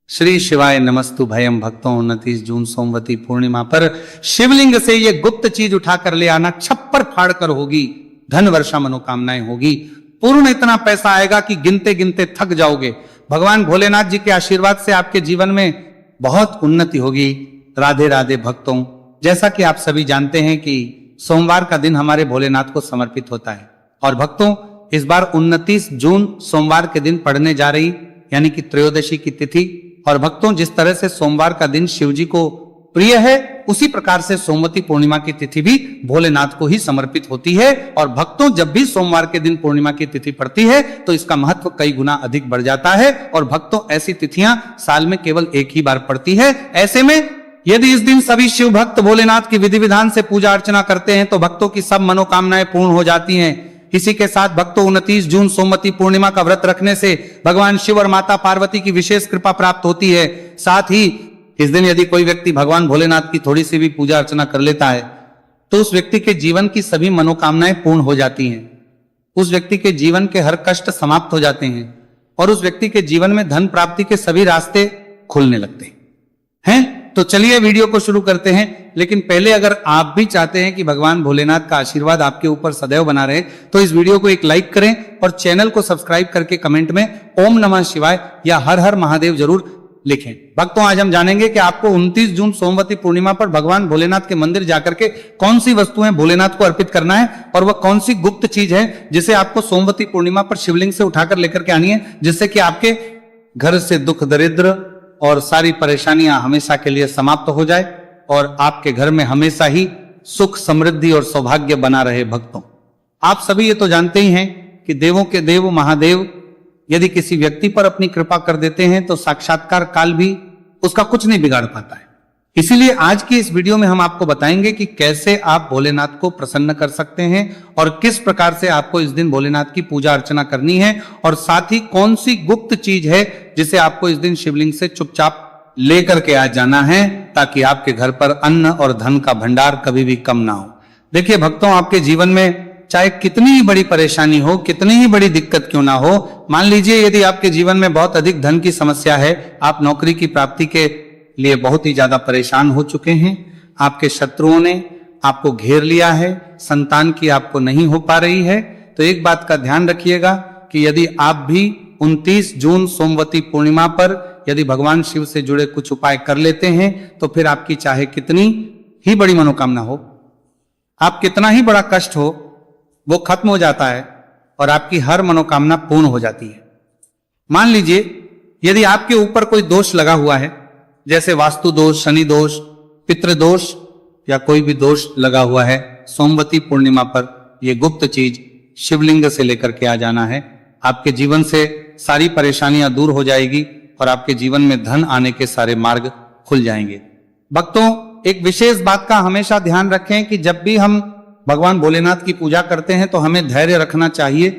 श्री शिवाय नमस्तु भयम भक्तों। 29 जून सोमवती पूर्णिमा पर शिवलिंग से ये गुप्त चीज उठाकर ले आना, छप्पर फाड़ कर होगी, धन वर्षा मनोकामनाएं होगी, पूर्ण इतना पैसा आएगा कि गिनते गिनते थक जाओगे। भगवान भोलेनाथ जी के आशीर्वाद से आपके जीवन में बहुत उन्नति होगी। राधे राधे भक्तों। जैसा कि आप सभी जानते हैं कि सोमवार का दिन हमारे भोलेनाथ को समर्पित होता है और भक्तों इस बार 29 जून सोमवार के दिन पड़ने जा रही, यानी कि त्रयोदशी की तिथि। और भक्तों जिस तरह से सोमवार का दिन शिव जी को प्रिय है, उसी प्रकार से सोमवती पूर्णिमा की तिथि भी भोलेनाथ को ही समर्पित होती है। और भक्तों जब भी सोमवार के दिन पूर्णिमा की तिथि पड़ती है तो इसका महत्व कई गुना अधिक बढ़ जाता है। और भक्तों ऐसी तिथियां साल में केवल एक ही बार पड़ती है। ऐसे में यदि इस दिन सभी शिव भक्त भोलेनाथ की विधि विधान से पूजा अर्चना करते हैं तो भक्तों की सब मनोकामनाएं पूर्ण हो जाती हैं। इसी के साथ भक्तों 29 जून सोमवती पूर्णिमा का व्रत रखने से भगवान शिव और माता पार्वती की विशेष कृपा प्राप्त होती है। साथ ही इस दिन यदि कोई व्यक्ति भगवान भोलेनाथ की थोड़ी सी भी पूजा अर्चना कर लेता है तो उस व्यक्ति के जीवन की सभी मनोकामनाएं पूर्ण हो जाती हैं। उस व्यक्ति के जीवन के हर कष्ट समाप्त हो जाते हैं और उस व्यक्ति के जीवन में धन प्राप्ति के सभी रास्ते खुलने लगते हैं। तो चलिए वीडियो को शुरू करते हैं। लेकिन पहले अगर आप भी चाहते हैं कि भगवान भोलेनाथ का आशीर्वाद आपके ऊपर सदैव बना रहे तो इस वीडियो को एक लाइक करें और चैनल को सब्सक्राइब करके कमेंट में ओम नमः शिवाय या हर हर महादेव जरूर लिखें। भक्तों आज हम जानेंगे कि आपको 29 जून सोमवती पूर्णिमा पर भगवान भोलेनाथ के मंदिर जाकर के कौन सी वस्तुएं भोलेनाथ को अर्पित करना है और वह कौन सी गुप्त चीज है जिसे आपको सोमवती पूर्णिमा पर शिवलिंग से उठाकर लेकर के आनी है, जिससे कि आपके घर से दुख दरिद्र और सारी परेशानियां हमेशा के लिए समाप्त हो जाए और आपके घर में हमेशा ही सुख समृद्धि और सौभाग्य बना रहे। भक्तों आप सभी ये तो जानते ही हैं कि देवों के देव महादेव यदि किसी व्यक्ति पर अपनी कृपा कर देते हैं तो साक्षात्कार काल भी उसका कुछ नहीं बिगाड़ पाता है। इसीलिए आज की इस वीडियो में हम आपको बताएंगे कि कैसे आप भोलेनाथ को प्रसन्न कर सकते हैं और किस प्रकार से आपको इस दिन भोलेनाथ की पूजा अर्चना करनी है और साथ ही कौन सी गुप्त चीज है जिसे आपको इस दिन शिवलिंग से चुपचाप लेकर के आ जाना है ताकि आपके घर पर अन्न और धन का भंडार कभी भी कम ना हो। देखिए भक्तों आपके जीवन में चाहे कितनी ही बड़ी परेशानी हो, कितनी ही बड़ी दिक्कत क्यों ना हो, मान लीजिए यदि आपके जीवन में बहुत अधिक धन की समस्या है, आप नौकरी की प्राप्ति के लिए बहुत ही ज्यादा परेशान हो चुके हैं, आपके शत्रुओं ने आपको घेर लिया है, संतान की आपको नहीं हो पा रही है, तो एक बात का ध्यान रखिएगा कि यदि आप भी 29 जून सोमवती पूर्णिमा पर यदि भगवान शिव से जुड़े कुछ उपाय कर लेते हैं तो फिर आपकी चाहे कितनी ही बड़ी मनोकामना हो, आप कितना ही बड़ा कष्ट हो, वो खत्म हो जाता है और आपकी हर मनोकामना पूर्ण हो जाती है। मान लीजिए यदि आपके ऊपर कोई दोष लगा हुआ है, जैसे वास्तु दोष, शनि दोष, पितृदोष या कोई भी दोष लगा हुआ है, सोमवती पूर्णिमा पर यह गुप्त चीज शिवलिंग से लेकर के आ जाना है। आपके जीवन से सारी परेशानियां दूर हो जाएगी और आपके जीवन में धन आने के सारे मार्ग खुल जाएंगे। भक्तों एक विशेष बात का हमेशा ध्यान रखें कि जब भी हम भगवान भोलेनाथ की पूजा करते हैं तो हमें धैर्य रखना चाहिए,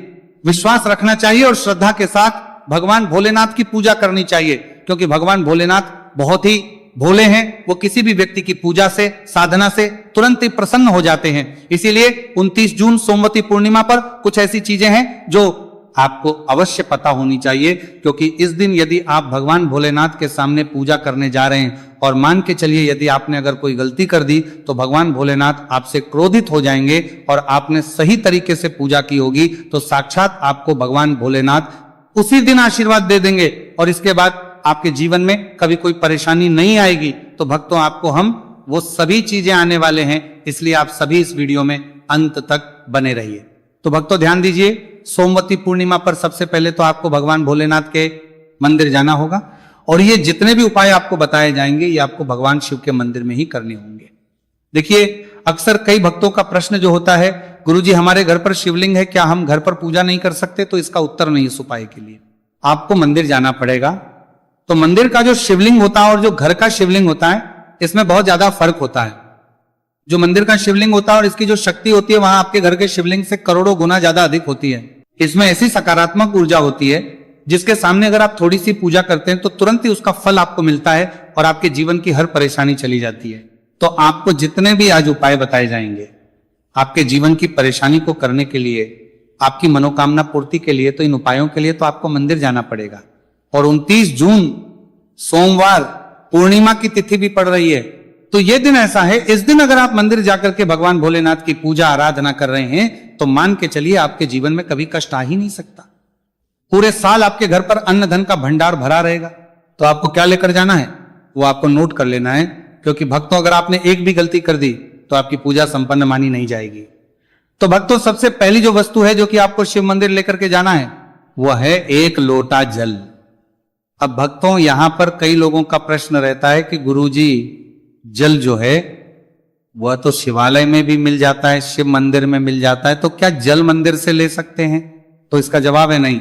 विश्वास रखना चाहिए और श्रद्धा के साथ भगवान भोलेनाथ की पूजा करनी चाहिए, क्योंकि भगवान भोलेनाथ बहुत ही भोले हैं। वो किसी भी व्यक्ति की पूजा से, साधना से तुरंत ही प्रसन्न हो जाते हैं। इसीलिए 29 जून सोमवती पूर्णिमा पर कुछ ऐसी चीजें हैं जो आपको अवश्य पता होनी चाहिए, क्योंकि इस दिन यदि आप भगवान भोलेनाथ के सामने पूजा करने जा रहे हैं और मान के चलिए यदि आपने अगर कोई गलती कर दी तो भगवान भोलेनाथ आपसे क्रोधित हो जाएंगे और आपने सही तरीके से पूजा की होगी तो साक्षात आपको भगवान भोलेनाथ उसी दिन आशीर्वाद दे देंगे और इसके बाद आपके जीवन में कभी कोई परेशानी नहीं आएगी। तो भक्तों आपको हम वो सभी चीजें आने वाले हैं, इसलिए आप सभी इस वीडियो में अंत तक बने रहिए। तो भक्तों ध्यान दीजिए, सोमवती पूर्णिमा पर सबसे पहले तो आपको भगवान भोलेनाथ के मंदिर जाना होगा और ये जितने भी उपाय आपको बताए जाएंगे ये आपको भगवान शिव के मंदिर में ही करने होंगे। देखिए अक्सर कई भक्तों का प्रश्न जो होता है, गुरुजी हमारे घर पर शिवलिंग है, क्या हम घर पर पूजा नहीं कर सकते? तो इसका उत्तर नहीं इस उपाय के लिए। आपको मंदिर जाना पड़ेगा। तो मंदिर का जो शिवलिंग होता है और जो घर का शिवलिंग होता है इसमें बहुत ज्यादा फर्क होता है। जो मंदिर का शिवलिंग होता है और इसकी जो शक्ति होती है वहां आपके घर के शिवलिंग से करोड़ों गुना ज्यादा अधिक होती है। इसमें ऐसी सकारात्मक ऊर्जा होती है जिसके सामने अगर आप थोड़ी सी पूजा करते हैं तो तुरंत ही उसका फल आपको मिलता है और आपके जीवन की हर परेशानी चली जाती है। तो आपको जितने भी आज उपाय बताए जाएंगे आपके जीवन की परेशानी को करने के लिए, आपकी मनोकामना पूर्ति के लिए, तो इन उपायों के लिए तो आपको मंदिर जाना पड़ेगा। और 29 जून सोमवार पूर्णिमा की तिथि भी पड़ रही है, तो ये दिन ऐसा है, इस दिन अगर आप मंदिर जाकर के भगवान भोलेनाथ की पूजा आराधना कर रहे हैं तो मान के चलिए आपके जीवन में कभी कष्ट आ ही नहीं सकता। पूरे साल आपके घर पर अन्न धन का भंडार भरा रहेगा। तो आपको क्या लेकर जाना है वो आपको नोट कर लेना है, क्योंकि भक्तों अगर आपने एक भी गलती कर दी तो आपकी पूजा संपन्न मानी नहीं जाएगी। तो भक्तों सबसे पहली जो वस्तु है जो कि आपको शिव मंदिर लेकर के जाना है वह है एक लोटा जल। अब भक्तों यहां पर कई लोगों का प्रश्न रहता है कि गुरुजी जल जो है वह तो शिवालय में भी मिल जाता है, शिव मंदिर में मिल जाता है, तो क्या जल मंदिर से ले सकते हैं? तो इसका जवाब है नहीं।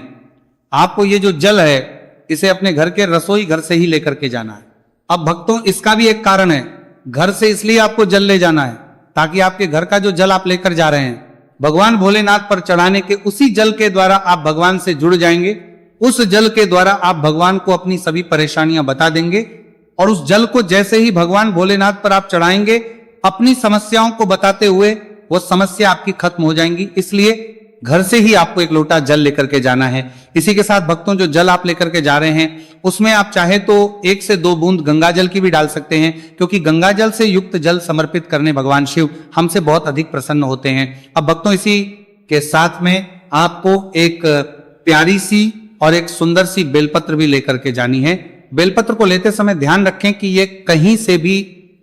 आपको ये जो जल है इसे अपने घर के रसोई घर से ही लेकर के जाना है। अब भक्तों इसका भी एक कारण है, घर से इसलिए आपको जल ले जाना है ताकि आपके घर का जो जल आप लेकर जा रहे हैं भगवान भोलेनाथ पर चढ़ाने के उसी जल के द्वारा आप भगवान से जुड़ जाएंगे। उस जल के द्वारा आप भगवान को अपनी सभी परेशानियां बता देंगे और उस जल को जैसे ही भगवान भोलेनाथ पर आप चढ़ाएंगे अपनी समस्याओं को बताते हुए वो समस्या आपकी खत्म हो जाएंगी। इसलिए घर से ही आपको एक लोटा जल लेकर के जाना है। इसी के साथ भक्तों जो जल आप लेकर के जा रहे हैं उसमें आप चाहे तो 1 से 2 बूंद गंगा जल की भी डाल सकते हैं, क्योंकि गंगा जल से युक्त जल समर्पित करने भगवान शिव हमसे बहुत अधिक प्रसन्न होते हैं। अब भक्तों इसी के साथ में आपको एक प्यारी सी और एक सुंदर सी बेलपत्र भी लेकर के जानी है। बेलपत्र को लेते समय ध्यान रखें कि ये कहीं से भी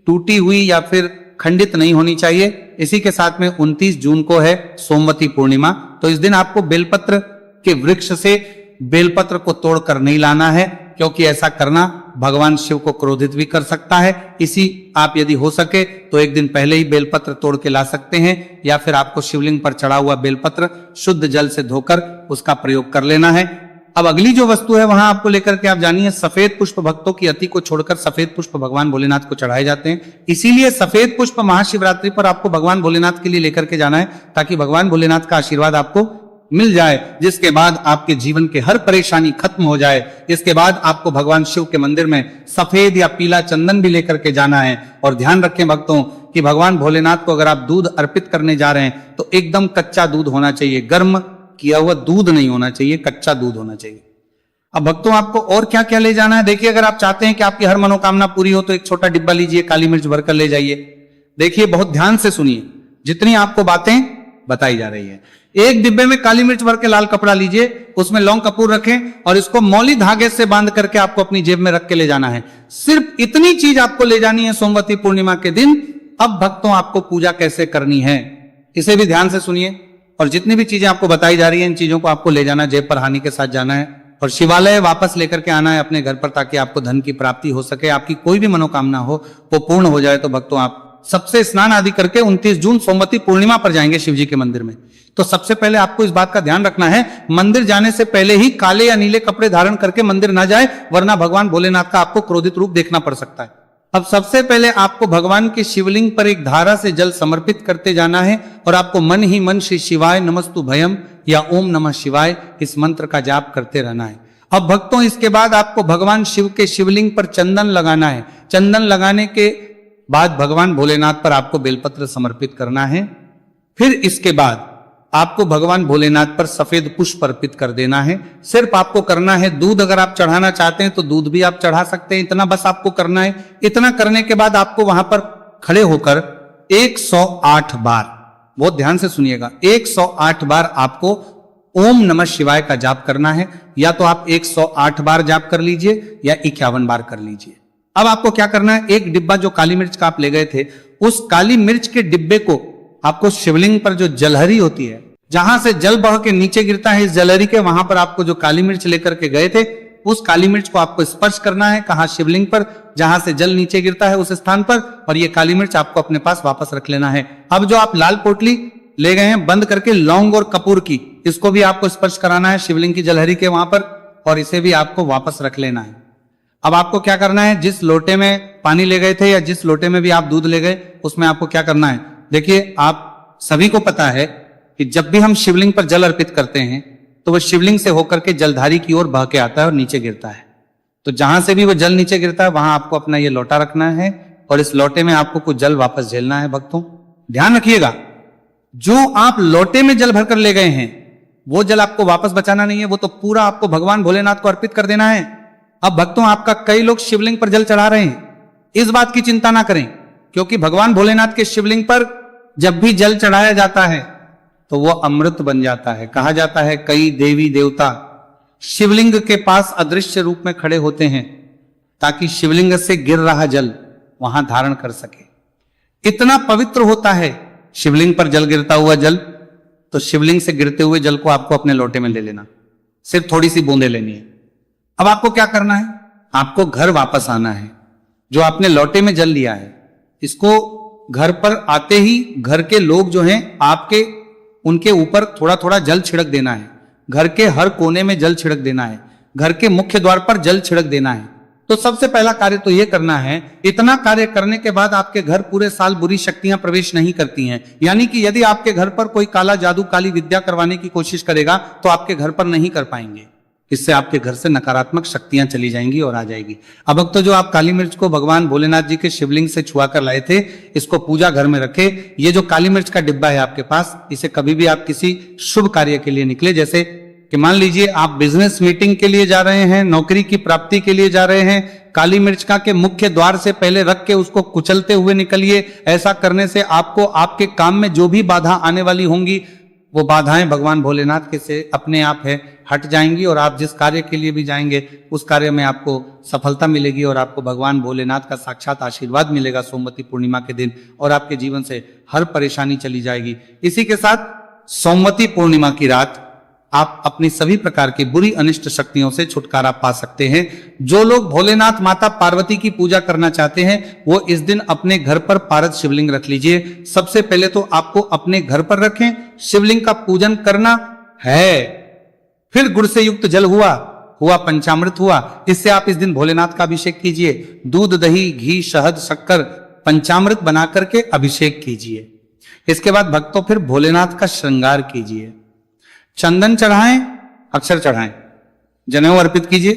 टूटी हुई या फिर खंडित नहीं होनी चाहिए। इसी के साथ में 29 जून को है सोमवती पूर्णिमा, तो इस दिन आपको बेलपत्र के वृक्ष से बेलपत्र को तोड़कर नहीं लाना है, क्योंकि ऐसा करना भगवान शिव को क्रोधित भी कर सकता है। इसी आप यदि हो सके तो एक दिन पहले ही बेलपत्र तोड़ के ला सकते हैं, या फिर आपको शिवलिंग पर चढ़ा हुआ बेलपत्र शुद्ध जल से धोकर उसका प्रयोग कर लेना है। अब अगली जो वस्तु है वहां आपको लेकर के आप जानिए सफेद पुष्प। भक्तों की अति को छोड़कर सफेद पुष्प भगवान भोलेनाथ को चढ़ाए जाते हैं, इसीलिए सफेद पुष्प महाशिवरात्रि पर आपको भगवान भोलेनाथ के लिए लेकर के जाना है ताकि भगवान भोलेनाथ का आशीर्वाद आपको मिल जाए, जिसके बाद आपके जीवन के हर परेशानी खत्म हो जाए। इसके बाद आपको भगवान शिव के मंदिर में सफेद या पीला चंदन भी लेकर के जाना है। और ध्यान रखें भक्तों कि भगवान भोलेनाथ को अगर आप दूध अर्पित करने जा रहे हैं तो एकदम कच्चा दूध होना चाहिए, गर्म किया हुआ दूध नहीं होना चाहिए, कच्चा दूध होना चाहिए। अब भक्तों आपको और क्या क्या ले जाना है, देखिए अगर आप चाहते हैं कि आपकी हर मनोकामना पूरी हो तो एक छोटा डिब्बा लीजिए, काली मिर्च भरकर ले जाइए। देखिए बहुत ध्यान से सुनिए, जितनी आपको बातें बताई जा रही है। एक डिब्बे में काली मिर्च भर के लाल कपड़ा लीजिए, उसमें लौंग कपूर रखें और इसको मौली धागे से बांध करके आपको अपनी जेब में रख के ले जाना है। सिर्फ इतनी चीज आपको ले जानी है सोमवती पूर्णिमा के दिन। अब भक्तों आपको पूजा कैसे करनी है इसे भी ध्यान से सुनिए, और जितनी भी चीजें आपको बताई जा रही है इन चीजों को आपको ले जाना, जेब पर हानि के साथ जाना है और शिवालय वापस लेकर के आना है अपने घर पर, ताकि आपको धन की प्राप्ति हो सके, आपकी कोई भी मनोकामना हो वो पूर्ण हो जाए। तो भक्तों आप सबसे स्नान आदि करके 29 जून सोमवती पूर्णिमा पर जाएंगे शिव जी के मंदिर में। तो सबसे पहले आपको इस बात का ध्यान रखना है, मंदिर जाने से पहले ही काले या नीले कपड़े धारण करके मंदिर ना जाए, वरना भगवान भोलेनाथ का आपको क्रोधित रूप देखना पड़ सकता है। अब सबसे पहले आपको भगवान के शिवलिंग पर एक धारा से जल समर्पित करते जाना है और आपको मन ही मन श्री शिवाय नमस्तु भयम या ओम नमः शिवाय इस मंत्र का जाप करते रहना है। अब भक्तों इसके बाद आपको भगवान शिव के शिवलिंग पर चंदन लगाना है। चंदन लगाने के बाद भगवान भोलेनाथ पर आपको बेलपत्र समर्पित करना है। फिर इसके बाद आपको भगवान भोलेनाथ पर सफेद पुष्प अर्पित कर देना है। सिर्फ आपको करना है दूध, अगर आप चढ़ाना चाहते हैं तो दूध भी आप चढ़ा सकते हैं, इतना बस आपको करना है। इतना करने के बाद आपको वहां पर खड़े होकर 108 बार, बहुत ध्यान से सुनिएगा, 108 बार आपको ओम नमः शिवाय का जाप करना है। या तो आप 108 बार जाप कर लीजिए या 51 बार कर लीजिए। अब आपको क्या करना है, एक डिब्बा जो काली मिर्च का आप ले गए थे उस काली मिर्च के डिब्बे को आपको शिवलिंग पर जो जलहरी होती है, जहां से जल बह के नीचे गिरता है, इस जलहरी के वहां पर आपको जो काली मिर्च लेकर के गए थे उस काली मिर्च को आपको स्पर्श करना है। कहा, शिवलिंग पर, जहां से जल नीचे गिरता है उस स्थान पर, और ये काली मिर्च आपको अपने पास वापस रख लेना है। अब जो आप लाल पोटली ले गए हैं बंद करके लौंग और कपूर की, इसको भी आपको स्पर्श कराना है शिवलिंग की जलहरी के वहां पर, और इसे भी आपको वापस रख लेना है। अब आपको क्या करना है, जिस लोटे में पानी ले गए थे या जिस लोटे में भी आप दूध ले गए उसमें आपको क्या करना है, देखिए आप सभी को पता है कि जब भी हम शिवलिंग पर जल अर्पित करते हैं तो वह शिवलिंग से होकर के जलधारी की ओर बह के आता है और नीचे गिरता है। तो जहां से भी वो जल नीचे गिरता है वहां आपको अपना ये लोटा रखना है और इस लोटे में आपको कुछ जल वापस झेलना है। भक्तों ध्यान रखिएगा, जो आप लोटे में जल भरकर ले गए हैं वो जल आपको वापस बचाना नहीं है, वो तो पूरा आपको भगवान भोलेनाथ को अर्पित कर देना है। अब भक्तों, आपका कई लोग शिवलिंग पर जल चढ़ा रहे हैं, इस बात की चिंता ना करें, क्योंकि भगवान भोलेनाथ के शिवलिंग पर जब भी जल चढ़ाया जाता है तो वो अमृत बन जाता है। कहा जाता है कई देवी देवता शिवलिंग के पास अदृश्य रूप में खड़े होते हैं ताकि शिवलिंग से गिर रहा जल वहां धारण कर सके। इतना पवित्र होता है शिवलिंग पर जल गिरता हुआ जल, तो शिवलिंग से गिरते हुए जल को आपको अपने लोटे में ले लेना, सिर्फ थोड़ी सी बूंदे लेनी है। अब आपको क्या करना है, आपको घर वापस आना है। जो आपने लोटे में जल लिया है, इसको घर पर आते ही घर के लोग जो हैं आपके, उनके ऊपर थोड़ा थोड़ा जल छिड़क देना है। घर के हर कोने में जल छिड़क देना है, घर के मुख्य द्वार पर जल छिड़क देना है। तो सबसे पहला कार्य तो यह करना है। इतना कार्य करने के बाद आपके घर पूरे साल बुरी शक्तियां प्रवेश नहीं करती हैं। यानी कि यदि आपके घर पर कोई काला जादू, काली विद्या करवाने की कोशिश करेगा तो आपके घर पर नहीं कर पाएंगे। इससे आपके घर से नकारात्मक शक्तियां चली जाएंगी और आ जाएगी। अब तो जो आप काली मिर्च को भगवान भोलेनाथ जी के शिवलिंग से छुआ कर लाए थे, इसको पूजा घर में रखे। ये जो काली मिर्च का डिब्बा है आपके पास, इसे कभी भी आप किसी शुभ कार्य के लिए निकले, जैसे कि मान लीजिए आप बिजनेस मीटिंग के लिए जा रहे हैं, नौकरी की प्राप्ति के लिए जा रहे हैं, काली मिर्च का के मुख्य द्वार से पहले रख के उसको कुचलते हुए निकलिए। ऐसा करने से आपको आपके काम में जो भी बाधा आने वाली होंगी, वो बाधाएं भगवान भोलेनाथ के से अपने आप है हट जाएंगी और आप जिस कार्य के लिए भी जाएंगे उस कार्य में आपको सफलता मिलेगी और आपको भगवान भोलेनाथ का साक्षात आशीर्वाद मिलेगा सोमवती पूर्णिमा के दिन, और आपके जीवन से हर परेशानी चली जाएगी। इसी के साथ सोमवती पूर्णिमा की रात आप अपनी सभी प्रकार की बुरी अनिष्ट शक्तियों से छुटकारा पा सकते हैं। जो लोग भोलेनाथ माता पार्वती की पूजा करना चाहते हैं वो इस दिन अपने घर पर पारद शिवलिंग रख लीजिए। सबसे पहले तो आपको अपने घर पर रखें, शिवलिंग का पूजन करना है। फिर गुड़ से युक्त जल हुआ पंचामृत हुआ, इससे आप इस दिन भोलेनाथ का अभिषेक कीजिए। दूध, दही, घी, शहद, शक्कर पंचामृत बना करके अभिषेक कीजिए। इसके बाद भक्तों फिर भोलेनाथ का श्रृंगार कीजिए। चंदन चढ़ाएं, अक्षर चढ़ाएं, जनेऊ अर्पित कीजिए,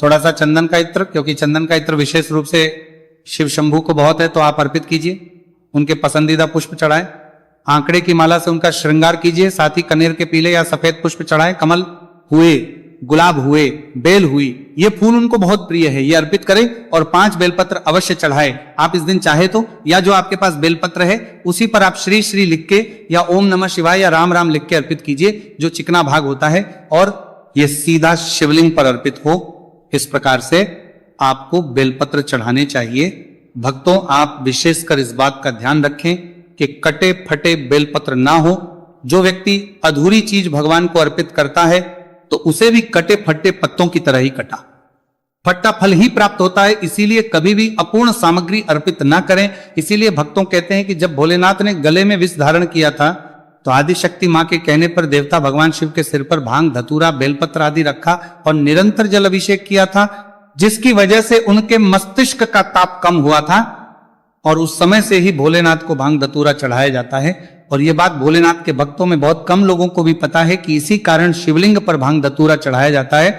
थोड़ा सा चंदन का इत्र, क्योंकि चंदन का इत्र विशेष रूप से शिव शंभू को बहुत है, तो आप अर्पित कीजिए। उनके पसंदीदा पुष्प चढ़ाएं, आंकड़े की माला से उनका श्रृंगार कीजिए। साथ ही कनेर के पीले या सफेद पुष्प चढ़ाएं, कमल हुए, गुलाब हुए, बेल हुई, ये फूल उनको बहुत प्रिय है, ये अर्पित करें। और 5 बेलपत्र अवश्य चढ़ाए। आप इस दिन चाहे तो या जो आपके पास बेलपत्र है उसी पर आप श्री श्री लिख के या ओम नमः शिवाय या राम राम लिख के अर्पित कीजिए, जो चिकना भाग होता है, और ये सीधा शिवलिंग पर अर्पित हो। इस प्रकार से आपको बेलपत्र चढ़ाने चाहिए। भक्तों, आप विशेषकर इस बात का ध्यान रखें कि कटे फटे बेलपत्र ना हो। जो व्यक्ति अधूरी चीज भगवान को अर्पित करता है तो उसे भी कटे फटे पत्तों की तरह ही कटा फट्टा फल ही प्राप्त होता है। इसीलिए कभी भी अपूर्ण सामग्री अर्पित ना करें। इसीलिए भक्तों कहते हैं कि जब भोलेनाथ ने गले में विष धारण किया था तो आदिशक्ति मां के कहने पर देवता भगवान शिव के सिर पर भांग, धतूरा, बेलपत्र आदि रखा और निरंतर जल अभिषेक किया था, जिसकी वजह से उनके मस्तिष्क का ताप कम हुआ था। और उस समय से ही भोलेनाथ को भांग धतूरा चढ़ाया जाता है। और ये बात भोलेनाथ के भक्तों में बहुत कम लोगों को भी पता है कि इसी कारण शिवलिंग पर भांग धतूरा चढ़ाया जाता है।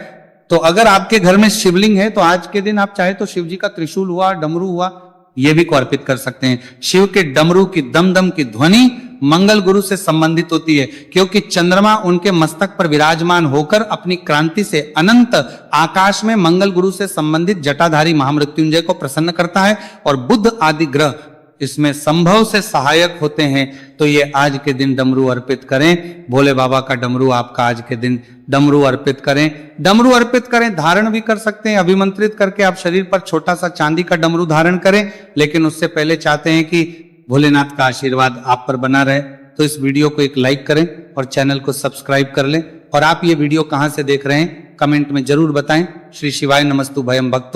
तो अगर आपके घर में शिवलिंग है तो आज के दिन आप चाहे तो शिव जी का त्रिशूल हुआ, डमरू हुआ, ये भी को अर्पित कर सकते हैं। शिव के डमरू की दम दम की ध्वनि मंगल गुरु से संबंधित होती है, क्योंकि चंद्रमा उनके मस्तक पर विराजमान होकर अपनी क्रांति से अनंत आकाश में मंगल गुरु से संबंधित जटाधारी महामृत्युंजय को प्रसन्न करता है और बुध आदि ग्रह इसमें संभव से सहायक होते हैं। तो ये आज के दिन डमरू अर्पित करें। भोले बाबा का डमरू आपका आज के दिन डमरू अर्पित करें। डमरू अर्पित करें, धारण भी कर सकते हैं। अभिमंत्रित करके आप शरीर पर छोटा सा चांदी का डमरू धारण करें, लेकिन उससे पहले चाहते हैं कि भोलेनाथ का आशीर्वाद आप पर बना रहे, तो इस वीडियो को एक लाइक करें और चैनल को सब्सक्राइब कर लें। और आप ये वीडियो कहां से देख रहे हैं कमेंट में जरूर बताएं। श्री शिवाय नमस्तु भयम भक्तों।